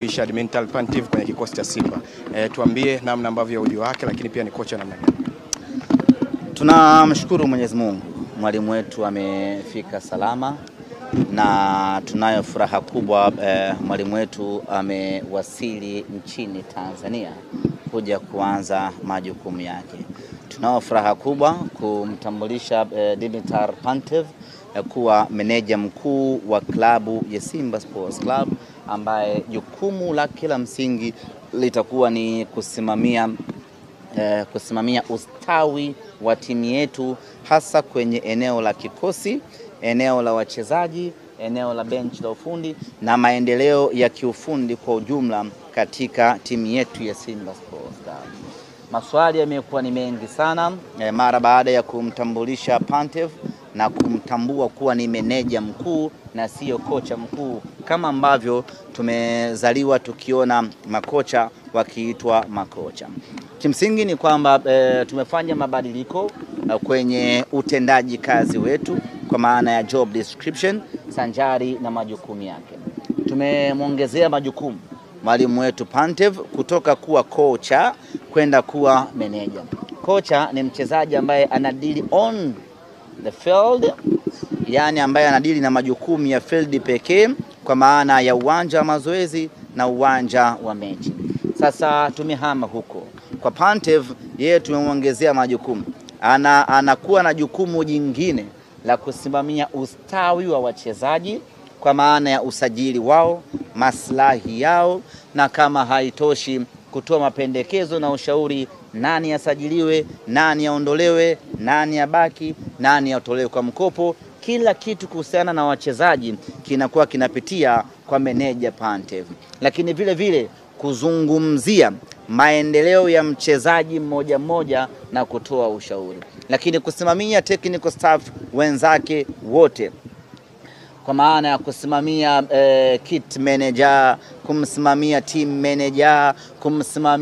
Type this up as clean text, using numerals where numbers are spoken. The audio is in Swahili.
Ishad Mental Pantev kwenye kikosi cha Simba. Tuambie namna ambavyo ujio wake, lakini pia ni kocha namna gani? Tunamshukuru Mwenyezi Mungu, mwalimu wetu amefika salama na tunayo furaha kubwa. Mwalimu wetu amewasili nchini Tanzania kuja kuanza majukumu yake. Tunao furaha kubwa kumtambulisha Dimitar Pantev kuwa meneja mkuu wa klabu ya Simba Sports Club, ambaye jukumu la kila msingi litakuwa ni kusimamia ustawi wa timu yetu, hasa kwenye eneo la kikosi, eneo la wachezaji, eneo la bench la ufundi na maendeleo ya kiufundi kwa ujumla katika timu yetu ya Simba Sports Club. Maswali yamekuwa ni mengi sana mara baada ya kumtambulisha Pantev na kumtambua kuwa ni meneja mkuu na sio kocha mkuu, kama ambavyo tumezaliwa tukiona makocha wakiitwa makocha. Kimsingi ni kwamba tumefanya mabadiliko kwenye utendaji kazi wetu, kwa maana ya job description sanjari na majukumu yake. Tumemwongezea majukumu mwalimu wetu Pantev kutoka kuwa kocha kwenda kuwa meneja. Kocha ni mchezaji ambaye anadili on the field, yani ambaye anadili na majukumu ya field pekee, kwa maana ya uwanja wa mazoezi na uwanja wa mechi. Sasa tumehama huko kwa Pantev, yeye tumemwongezea majukumu. Anakuwa na jukumu jingine la kusimamia ustawi wa wachezaji, kwa maana ya usajili wao, maslahi yao, na kama haitoshi kutoa mapendekezo na ushauri, nani asajiliwe, nani aondolewe, nani abaki, nani atolewe kwa mkopo. Kila kitu kuhusiana na wachezaji kinakuwa kinapitia kwa meneja Pantev, lakini vile vile kuzungumzia maendeleo ya mchezaji mmoja mmoja na kutoa ushauri, lakini kusimamia technical staff wenzake wote, kwa maana ya kusimamia kit manager, kumsimamia team manager, kumsimamia